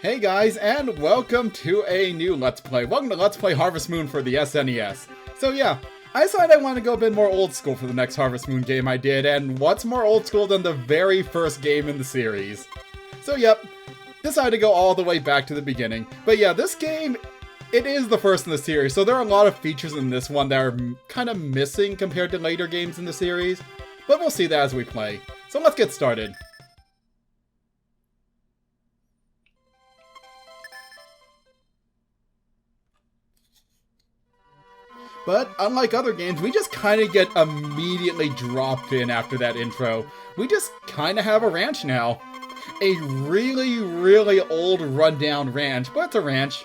Hey guys, and welcome to a new Let's Play. Welcome to Let's Play Harvest Moon for the SNES. So yeah, I decided I want to go a bit more old school for the next Harvest Moon game I did, and what's more old school than the very first game in the series? So yep, decided to go all the way back to the beginning. But yeah, this game, it is the first in the series, so there are a lot of features in this one that are kind of missing compared to later games in the series, but we'll see that as we play. So let's get started. But unlike other games, we just kind of get immediately dropped in after that intro. We just kind of have a ranch now. A really old rundown ranch, but it's a ranch.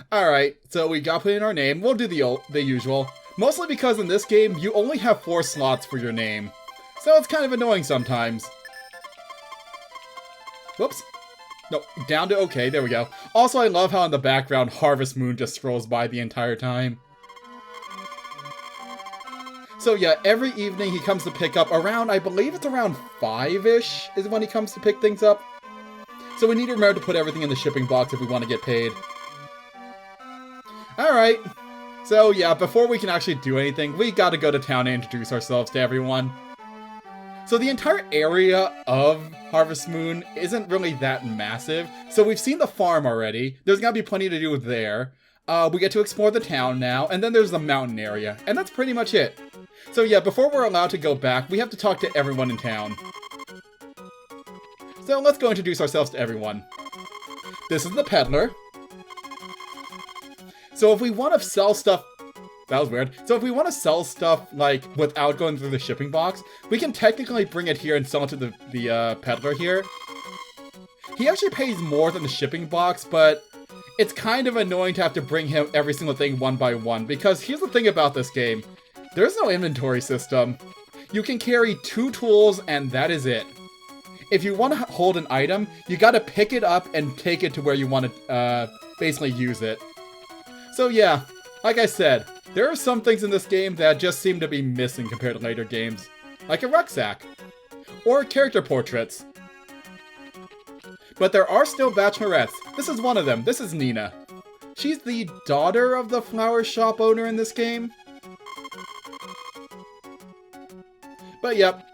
Alright, so we got put in our name. We'll do the usual. Mostly because in this game, you only have 4 slots for your name. So it's kind of annoying sometimes. Whoops. No, down to okay, there we go. Also, I love how in the background, Harvest Moon just scrolls by the entire time. So yeah, every evening he comes to pick up around, I believe it's around 5-ish is when he comes to pick things up. So we need to remember to put everything in the shipping box if we want to get paid. Alright, so yeah, before we can actually do anything, we gotta go to town and introduce ourselves to everyone. So the entire area of Harvest Moon isn't really that massive. So we've seen the farm already. There's gotta be plenty to do there. We get to explore the town now, and then there's the mountain area. And that's pretty much it. So yeah, before we're allowed to go back, we have to talk to everyone in town. So let's go introduce ourselves to everyone. This is the Peddler. So if we want to sell stuff... That was weird. So if we want to sell stuff, like, without going through the shipping box, we can technically bring it here and sell it to the peddler here. He actually pays more than the shipping box, but it's kind of annoying to have to bring him every single thing one by one, because here's the thing about this game. There's no inventory system. You can carry 2 tools, and that is it. If you want to hold an item, you gotta pick it up and take it to where you want to, basically use it. So yeah, like I said, there are some things in this game that just seem to be missing compared to later games, like a rucksack, or character portraits. But there are still bachelorettes. This is one of them. This is Nina. She's the daughter of the flower shop owner in this game. But yep,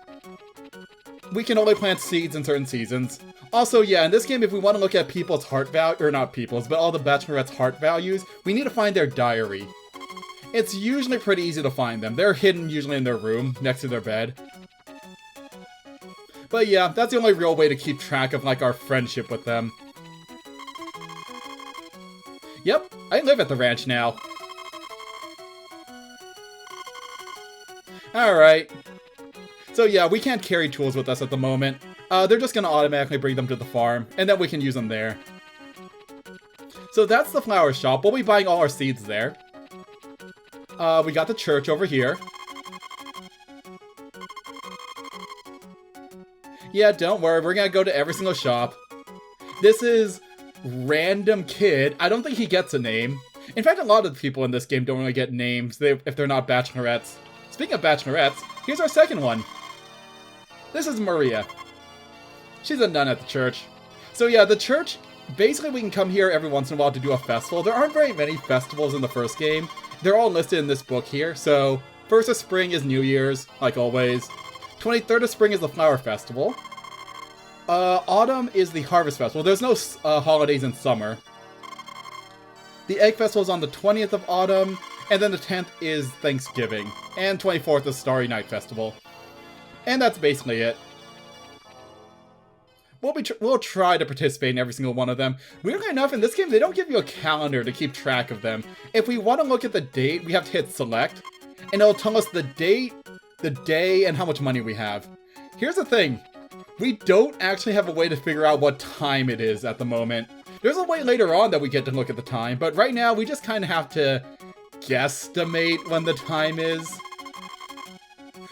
we can only plant seeds in certain seasons. Also, yeah, in this game, if we want to look at people's heart value, or not people's, but all the bachelorettes' heart values, we need to find their diary. It's usually pretty easy to find them. They're hidden usually in their room, next to their bed. But yeah, that's the only real way to keep track of, like, our friendship with them. Yep, I live at the ranch now. Alright. So yeah, we can't carry tools with us at the moment. They're just gonna automatically bring them to the farm, and then we can use them there. So that's the flower shop. We'll be buying all our seeds there. We got the church over here. Yeah, don't worry, we're gonna go to every single shop. This is Random Kid. I don't think he gets a name. In fact, a lot of the people in this game don't really get names if they're not bachelorettes. Speaking of bachelorettes, here's our second one. This is Maria. She's a nun at the church. So yeah, the church, basically we can come here every once in a while to do a festival. There aren't very many festivals in the first game. They're all listed in this book here. So, 1st of spring is New Year's, like always. 23rd of spring is the Flower Festival. Autumn is the Harvest Festival. There's no holidays in summer. The Egg Festival is on the 20th of autumn, and then the 10th is Thanksgiving. And 24th is Starry Night Festival. And that's basically it. We'll try to participate in every single one of them. Weirdly enough, in this game, they don't give you a calendar to keep track of them. If we want to look at the date, we have to hit select, and it'll tell us the date, the day, and how much money we have. Here's the thing. We don't actually have a way to figure out what time it is at the moment. There's a way later on that we get to look at the time, but right now, we just kind of have to guesstimate when the time is.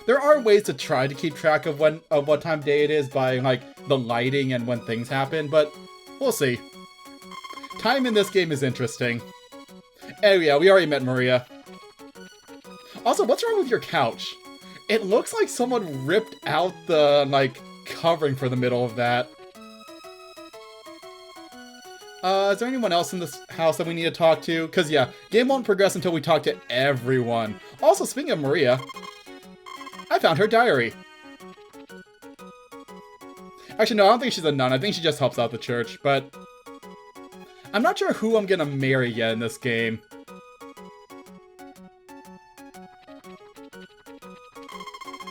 There are ways to try to keep track of what time of day it is by, like, the lighting and when things happen, but we'll see. Time in this game is interesting. Oh yeah, we already met Maria. Also, what's wrong with your couch? It looks like someone ripped out the, like, covering for the middle of that. Is there anyone else in this house that we need to talk to? Because, yeah, game won't progress until we talk to everyone. Also, speaking of Maria, I found her diary. Actually, no, I don't think she's a nun. I think she just helps out the church, but I'm not sure who I'm gonna marry yet in this game.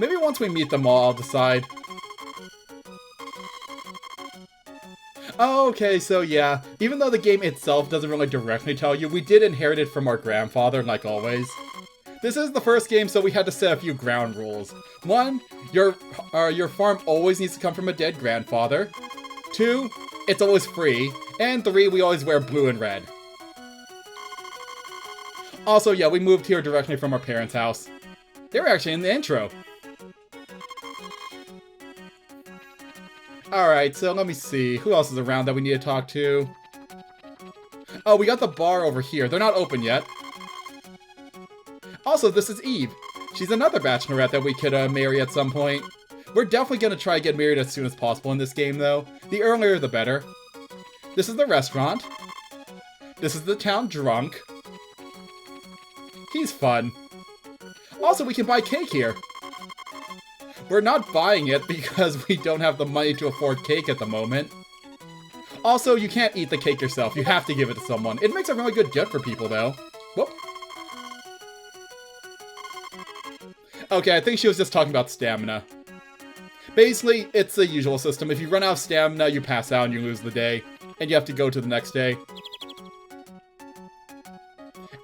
Maybe once we meet them all, I'll decide. Oh, okay, so yeah, even though the game itself doesn't really directly tell you, we did inherit it from our grandfather, like always. This is the first game, so we had to set a few ground rules. 1, your farm always needs to come from a dead grandfather. 2, it's always free. And 3, we always wear blue and red. Also, yeah, we moved here directly from our parents' house. They were actually in the intro. Alright, so let me see. Who else is around that we need to talk to? Oh, we got the bar over here. They're not open yet. Also, this is Eve. She's another bachelorette that we could marry at some point. We're definitely going to try to get married as soon as possible in this game, though. The earlier, the better. This is the restaurant. This is the town drunk. He's fun. Also, we can buy cake here. We're not buying it because we don't have the money to afford cake at the moment. Also, you can't eat the cake yourself. You have to give it to someone. It makes a really good gift for people, though. Whoop. Okay, I think she was just talking about stamina. Basically, it's the usual system. If you run out of stamina, you pass out and you lose the day. And you have to go to the next day.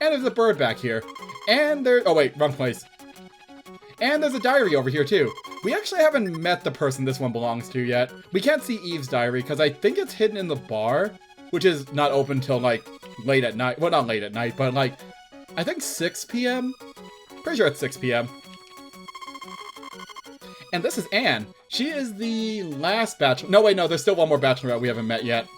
And there's a bird back here. And there... Oh, wait, wrong place. And there's a diary over here, too. We actually haven't met the person this one belongs to yet. We can't see Eve's diary because I think it's hidden in the bar, which is not open till, like, late at night. Well, not late at night, but, like, I think 6 p.m.? Pretty sure it's 6 p.m. And this is Anne. She is the last bachelor... No, wait, no, there's still one more bachelorette we haven't met yet.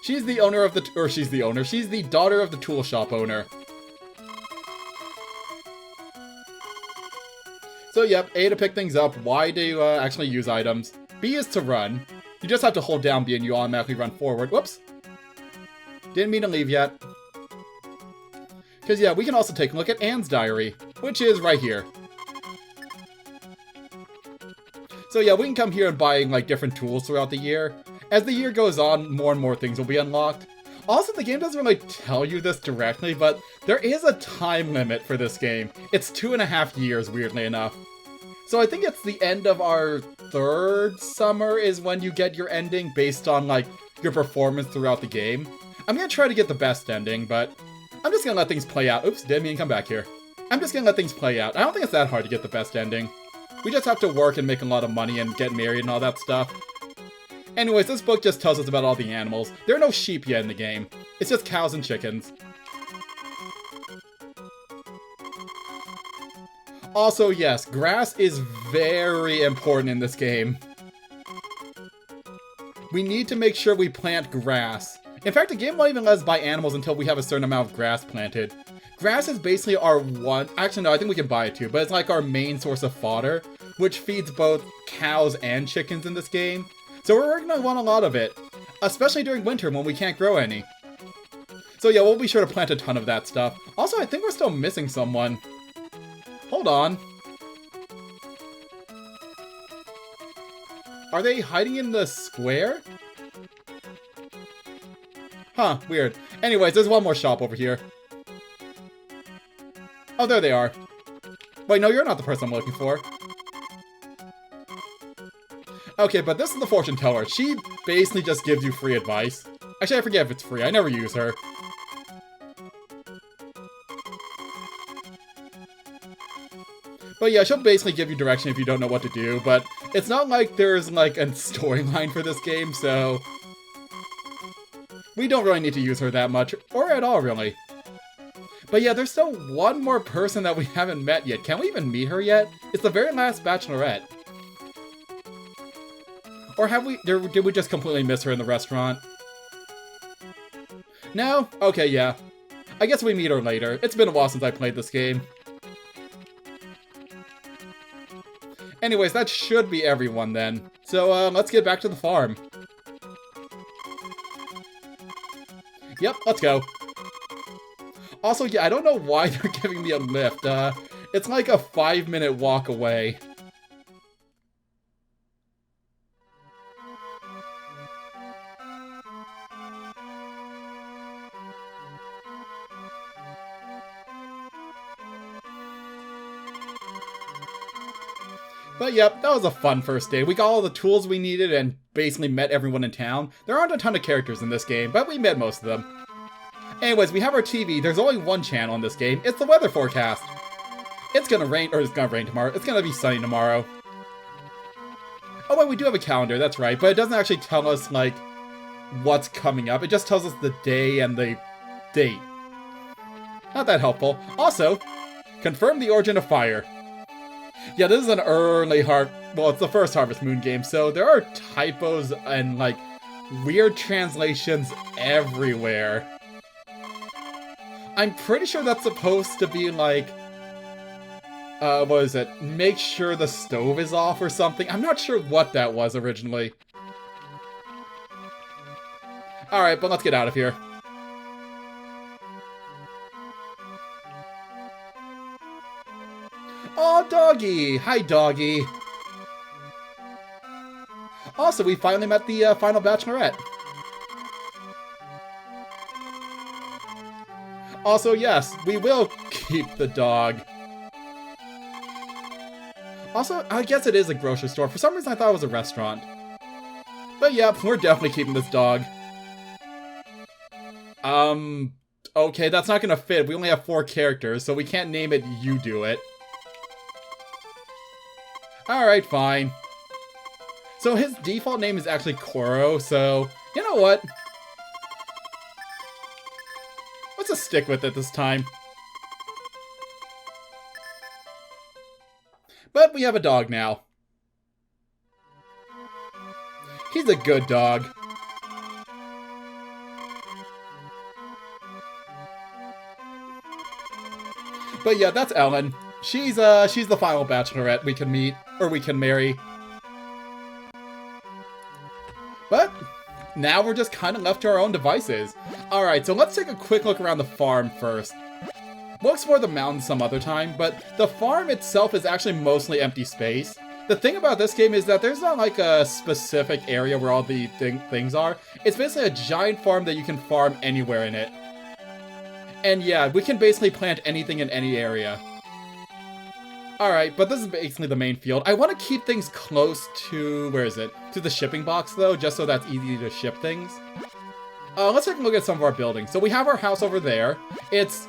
She's the owner of the... Or she's the owner. She's the daughter of the tool shop owner. So, yep, A to pick things up, Y to actually use items, B is to run. You just have to hold down B and you automatically run forward. Whoops. Didn't mean to leave yet. Because, yeah, we can also take a look at Anne's diary, which is right here. So, yeah, we can come here and buy, like, different tools throughout the year. As the year goes on, more and more things will be unlocked. Also, the game doesn't really tell you this directly, but there is a time limit for this game. It's 2.5 years, weirdly enough. So I think it's the end of our 3rd summer is when you get your ending based on, like, your performance throughout the game. I'm gonna try to get the best ending, but I'm just gonna let things play out. Oops, didn't mean to come back here. I'm just gonna let things play out. I don't think it's that hard to get the best ending. We just have to work and make a lot of money and get married and all that stuff. Anyways, this book just tells us about all the animals. There are no sheep yet in the game. It's just cows and chickens. Also, yes, grass is very important in this game. We need to make sure we plant grass. In fact, the game won't even let us buy animals until we have a certain amount of grass planted. Grass is basically our one... Actually, no, I think we can buy it too, but it's like our main source of fodder, which feeds both cows and chickens in this game. So we're going to want a lot of it, especially during winter when we can't grow any. So yeah, we'll be sure to plant a ton of that stuff. Also, I think we're still missing someone. Hold on. Are they hiding in the square? Huh, weird. Anyways, there's one more shop over here. Oh, there they are. Wait, no, you're not the person I'm looking for. Okay, but this is the fortune teller. She basically just gives you free advice. Actually, I forget if it's free. I never use her. But yeah, she'll basically give you direction if you don't know what to do, but it's not like there's like a storyline for this game, so we don't really need to use her that much, or at all, really. But yeah, there's still one more person that we haven't met yet. Can we even meet her yet? It's the very last bachelorette. Or have we... Did we just completely miss her in the restaurant? No? Okay, yeah. I guess we meet her later. It's been a while since I played this game. Anyways, that should be everyone then. So, let's get back to the farm. Yep, let's go. Also, yeah, I don't know why they're giving me a lift. It's like a 5-minute walk away. But yep, that was a fun first day. We got all the tools we needed and basically met everyone in town. There aren't a ton of characters in this game, but we met most of them. Anyways, we have our TV. There's only one channel in this game. It's the weather forecast. It's gonna rain, or it's gonna rain tomorrow. It's gonna be sunny tomorrow. Oh wait, we do have a calendar, that's right. But it doesn't actually tell us, like, what's coming up. It just tells us the day and the date. Not that helpful. Also, confirm the origin of fire. Yeah, this is an early well, it's the first Harvest Moon game, so there are typos and, like, weird translations everywhere. I'm pretty sure that's supposed to be, like, what is it? Make sure the stove is off or something. I'm not sure what that was originally. Alright, but let's get out of here. Oh, doggy! Hi, doggy! Also, we finally met the final Bachelorette. Also, yes, we will keep the dog. Also, I guess it is a grocery store. For some reason, I thought it was a restaurant. But yeah, we're definitely keeping this dog. Okay, that's not gonna fit. We only have 4 characters, so we can't name it You Do It. Alright, fine. So his default name is actually Koro, so you know what? Let's just stick with it this time. But we have a dog now. He's a good dog. But yeah, that's Ellen. She's the final Bachelorette we can meet, or we can marry. But now we're just kind of left to our own devices. Alright, so let's take a quick look around the farm first. We'll explore the mountains some other time, but the farm itself is actually mostly empty space. The thing about this game is that there's not like a specific area where all the things are. It's basically a giant farm that you can farm anywhere in it. And yeah, we can basically plant anything in any area. Alright, but this is basically the main field. I want to keep things close to, where is it? To the shipping box though, just so that's easy to ship things. Let's take a look at some of our buildings. So we have our house over there. It's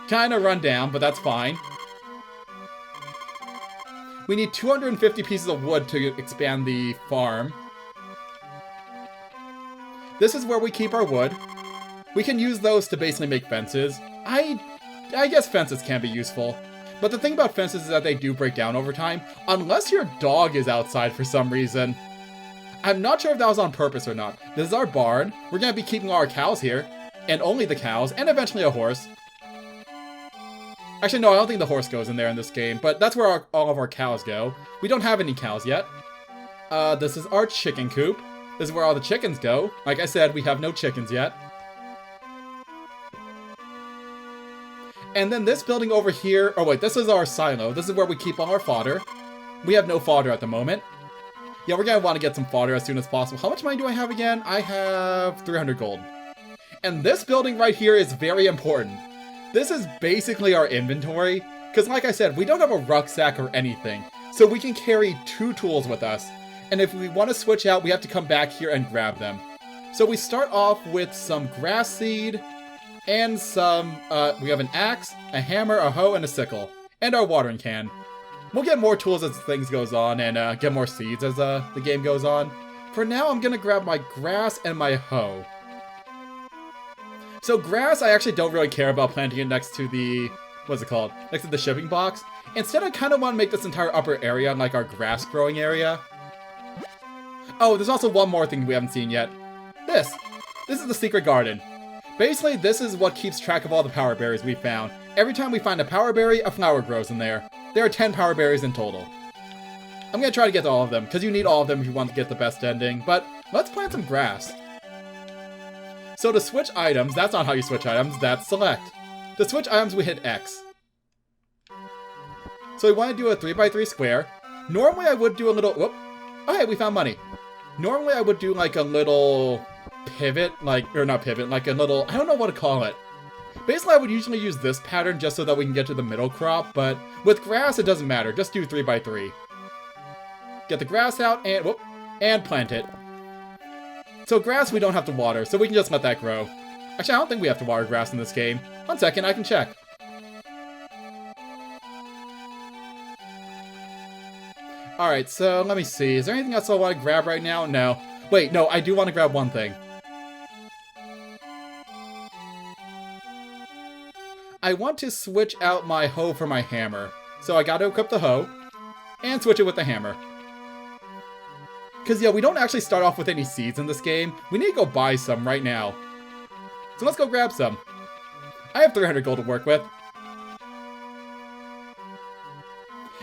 kind of run down, but that's fine. We need 250 pieces of wood to expand the farm. This is where we keep our wood. We can use those to basically make fences. I guess fences can be useful. But the thing about fences is that they do break down over time, unless your dog is outside for some reason. I'm not sure if that was on purpose or not. This is our barn. We're going to be keeping all our cows here, and only the cows, and eventually a horse. Actually, no, I don't think the horse goes in there in this game, but that's where all of our cows go. We don't have any cows yet. This is our chicken coop. This is where all the chickens go. Like I said, we have no chickens yet. And then this building over here, oh wait, this is our silo. This is where we keep all our fodder. We have no fodder at the moment. Yeah, we're gonna want to get some fodder as soon as possible. How much money do I have again? I have 300 gold. And this building right here is very important. This is basically our inventory, because like I said, we don't have a rucksack or anything, so we can carry 2 tools with us. And if we want to switch out, we have to come back here and grab them. So we start off with some grass seed, and some, we have an axe, a hammer, a hoe, and a sickle. And our watering can. We'll get more tools as things goes on, and get more seeds as the game goes on. For now, I'm gonna grab my grass and my hoe. So grass, I actually don't really care about planting it next to the, what's it called? Next to the shipping box. Instead, I kind of want to make this entire upper area like our grass growing area. Oh, there's also one more thing we haven't seen yet. This is the secret garden. Basically, this is what keeps track of all the power berries we found. Every time we find a power berry, a flower grows in there. There are 10 power berries in total. I'm gonna try to get to all of them, because you need all of them if you want to get the best ending, but let's plant some grass. So to switch items, that's not how you switch items, that's select. To switch items, we hit X. So we want to do a 3x3 square. Normally I would do a little, whoop. Oh hey, we found money. Normally I would do like a little pivot, or not pivot, like a little, I don't know what to call it. Basically I would usually use this pattern just so that we can get to the middle crop, but with grass it doesn't matter, just do 3x3. Get the grass out and, whoop, and plant it. So grass we don't have to water, so we can just let that grow. Actually, I don't think we have to water grass in this game. 1 second, I can check. Alright, so let me see. Is there anything else I want to grab right now? No. Wait, no, I do want to grab one thing. I want to switch out my hoe for my hammer. So I gotta equip the hoe, and switch it with the hammer. Because, yeah, we don't actually start off with any seeds in this game. We need to go buy some right now. So let's go grab some. I have 300 gold to work with.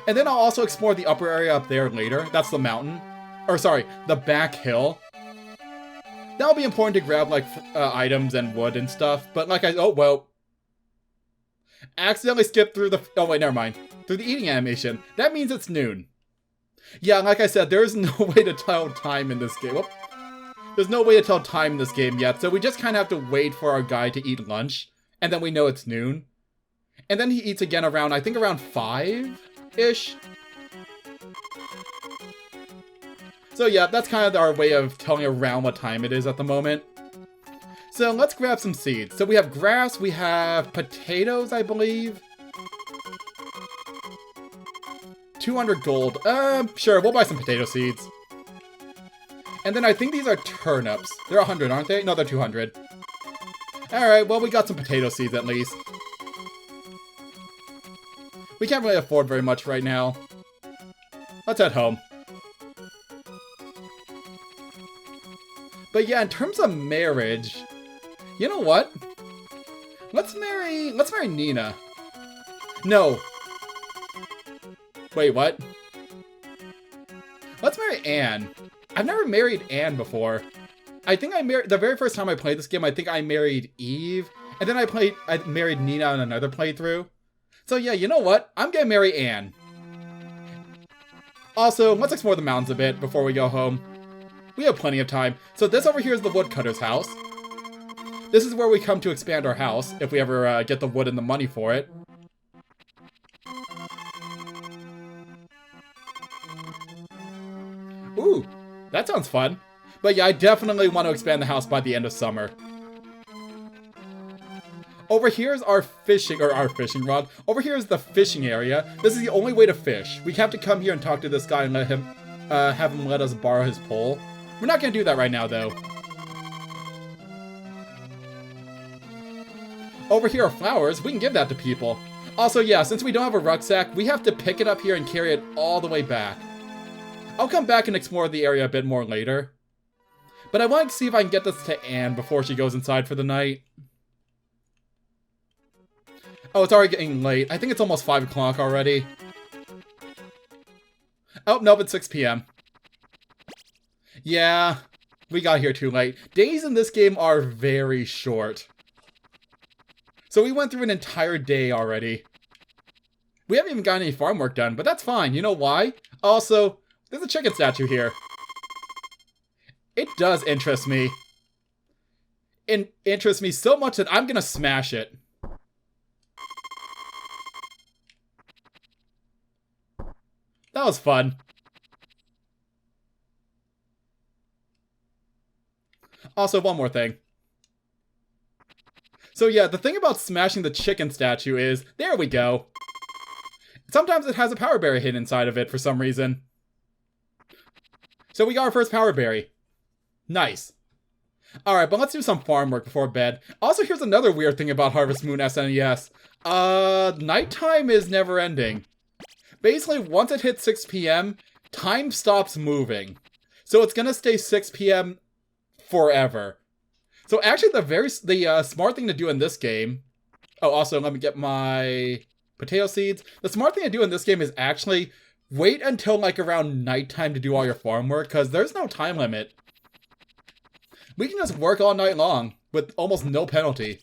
And then I'll also explore the upper area up there later. That's the mountain. Or sorry, the back hill. That'll be important to grab, like, items and wood and stuff. But like oh, well. Accidentally skipped through the, oh wait, never mind. Through the eating animation. That means it's noon. Yeah, like I said, there is no way to tell time in this game. Whoop. There's no way to tell time in this game yet, so we just kind of have to wait for our guy to eat lunch. And then we know it's noon. And then he eats again around, I think around 5-ish. So yeah, that's kind of our way of telling around what time it is at the moment. So let's grab some seeds. So we have grass, we have potatoes, I believe. 200 gold. Sure, we'll buy some potato seeds. And then I think these are turnips. They're 100, aren't they? No, they're 200. Alright, well we got some potato seeds at least. We can't really afford very much right now. Let's head home. But yeah, in terms of marriage, you know what? Let's marry Nina. No. Wait, what? Let's marry Anne. I've never married Anne before. I think I married, the very first time I played this game, I think I married Eve. And then I married Nina on another playthrough. So yeah, you know what? I'm gonna marry Anne. Also, let's explore the mountains a bit before we go home. We have plenty of time. So this over here is the woodcutter's house. This is where we come to expand our house, if we ever get the wood and the money for it. Ooh, that sounds fun. But yeah, I definitely want to expand the house by the end of summer. Over here is our fishing rod. Over here is the fishing area. This is the only way to fish. We have to come here and talk to this guy and let him, have him let us borrow his pole. We're not gonna do that right now, though. Over here are flowers. We can give that to people. Also, yeah, since we don't have a rucksack, we have to pick it up here and carry it all the way back. I'll come back and explore the area a bit more later. But I want to see if I can get this to Anne before she goes inside for the night. Oh, it's already getting late. I think it's almost 5 o'clock already. Oh, nope, it's 6 p.m. Yeah, we got here too late. Days in this game are very short. So we went through an entire day already. We haven't even got any farm work done, but that's fine. You know why? Also, there's a chicken statue here. It does interest me. It interests me so much that I'm gonna smash it. That was fun. Also, one more thing. So yeah, the thing about smashing the chicken statue is, there we go. Sometimes it has a power berry hidden inside of it for some reason. So we got our first power berry. Nice. Alright, but let's do some farm work before bed. Also, here's another weird thing about Harvest Moon SNES. Nighttime is never ending. Basically, once it hits 6 p.m., time stops moving. So it's gonna stay 6 p.m. forever. So actually, the smart thing to do in this game... Oh, also, let me get my potato seeds. The smart thing to do in this game is actually wait until, like, around nighttime to do all your farm work, because there's no time limit. We can just work all night long with almost no penalty.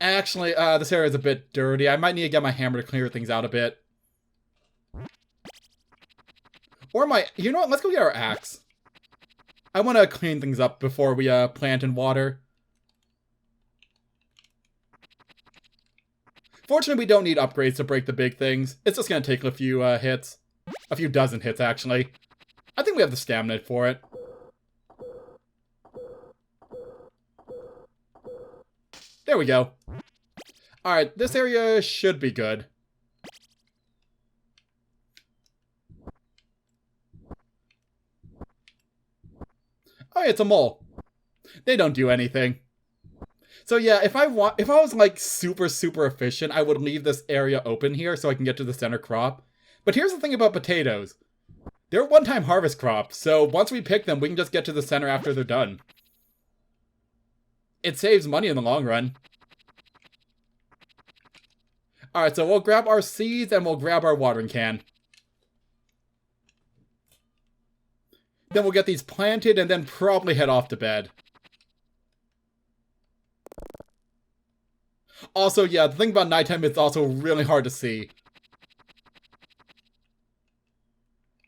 Actually, this area is a bit dirty. I might need to get my hammer to clear things out a bit. Or you know what? Let's go get our axe. I want to clean things up before we plant in water. Fortunately, we don't need upgrades to break the big things. It's just going to take a few hits. A few dozen hits, actually. I think we have the stamina for it. There we go. Alright, this area should be good. Oh, it's a mole. They don't do anything. So yeah, if I was like super efficient, I would leave this area open here so I can get to the center crop. But here's the thing about potatoes. They're one-time harvest crops, so once we pick them, we can just get to the center after they're done. It saves money in the long run. Alright, so we'll grab our seeds and we'll grab our watering can. Then we'll get these planted and then probably head off to bed. Also, yeah, the thing about nighttime, it's also really hard to see.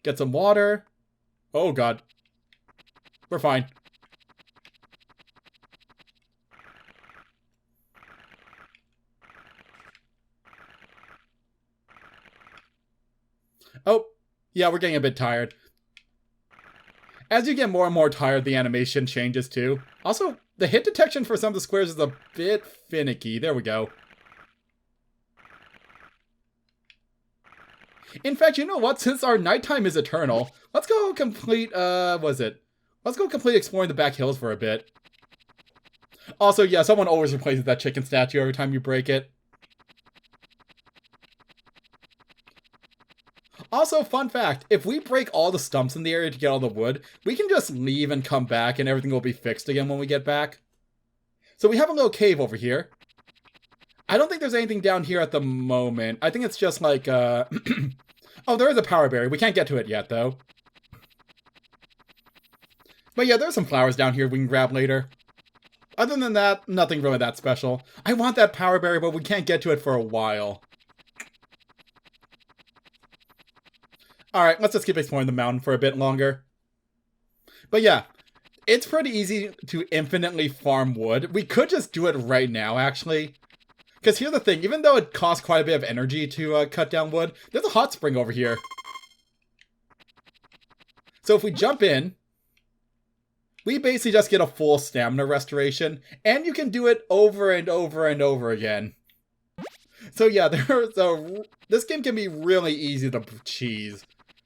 Get some water. Oh god. We're fine. Oh, yeah, we're getting a bit tired. As you get more and more tired, the animation changes too. Also, the hit detection for some of the squares is a bit finicky. There we go. In fact, you know what? Since our nighttime is eternal, let's go complete, Let's go complete exploring the back hills for a bit. Also, yeah, someone always replaces that chicken statue every time you break it. Also, fun fact, if we break all the stumps in the area to get all the wood, we can just leave and come back and everything will be fixed again when we get back. So we have a little cave over here. I don't think there's anything down here at the moment. I think it's just like, oh, there is a power berry. We can't get to it yet, though. But yeah, there's some flowers down here we can grab later. Other than that, nothing really that special. I want that power berry, but we can't get to it for a while. Alright, let's just keep exploring the mountain for a bit longer. But yeah, it's pretty easy to infinitely farm wood. We could just do it right now, actually. Because here's the thing, even though it costs quite a bit of energy to cut down wood, there's a hot spring over here. So if we jump in, we basically just get a full stamina restoration, and you can do it over and over and over again. So yeah, this game can be really easy to cheese.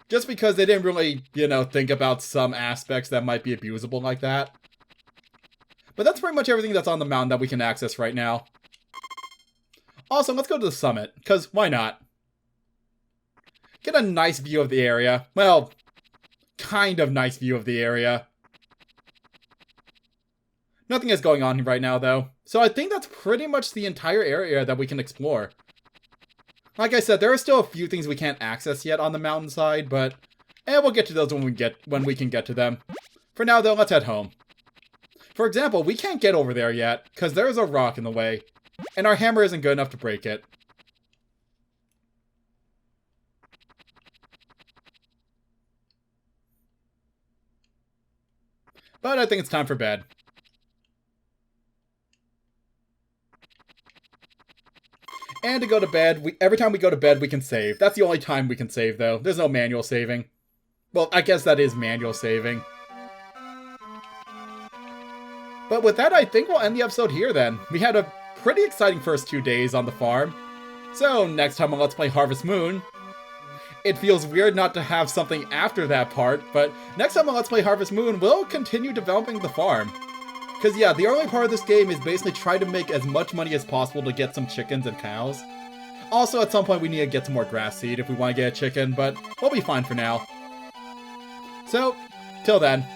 Just because they didn't really, you know, think about some aspects that might be abusable like that. But that's pretty much everything that's on the mountain that we can access right now. Also, let's go to the summit, because why not? Get a nice view of the area. Well, kind of nice view of the area. Nothing is going on right now, though. So I think that's pretty much the entire area that we can explore. Like I said, there are still a few things we can't access yet on the mountainside, but we'll get to those when we can get to them. For now, though, let's head home. For example, we can't get over there yet, because there's a rock in the way, and our hammer isn't good enough to break it. But I think it's time for bed. And to go to bed, every time we go to bed, we can save. That's the only time we can save, though. There's no manual saving. Well, I guess that is manual saving. But with that, I think we'll end the episode here, then. We had a pretty exciting first 2 days on the farm. So, next time on Let's Play Harvest Moon, it feels weird not to have something after that part, but next time on Let's Play Harvest Moon, we'll continue developing the farm. Because yeah, the early part of this game is basically try to make as much money as possible to get some chickens and cows. Also, at some point we need to get some more grass seed if we want to get a chicken, but we'll be fine for now. So, till then.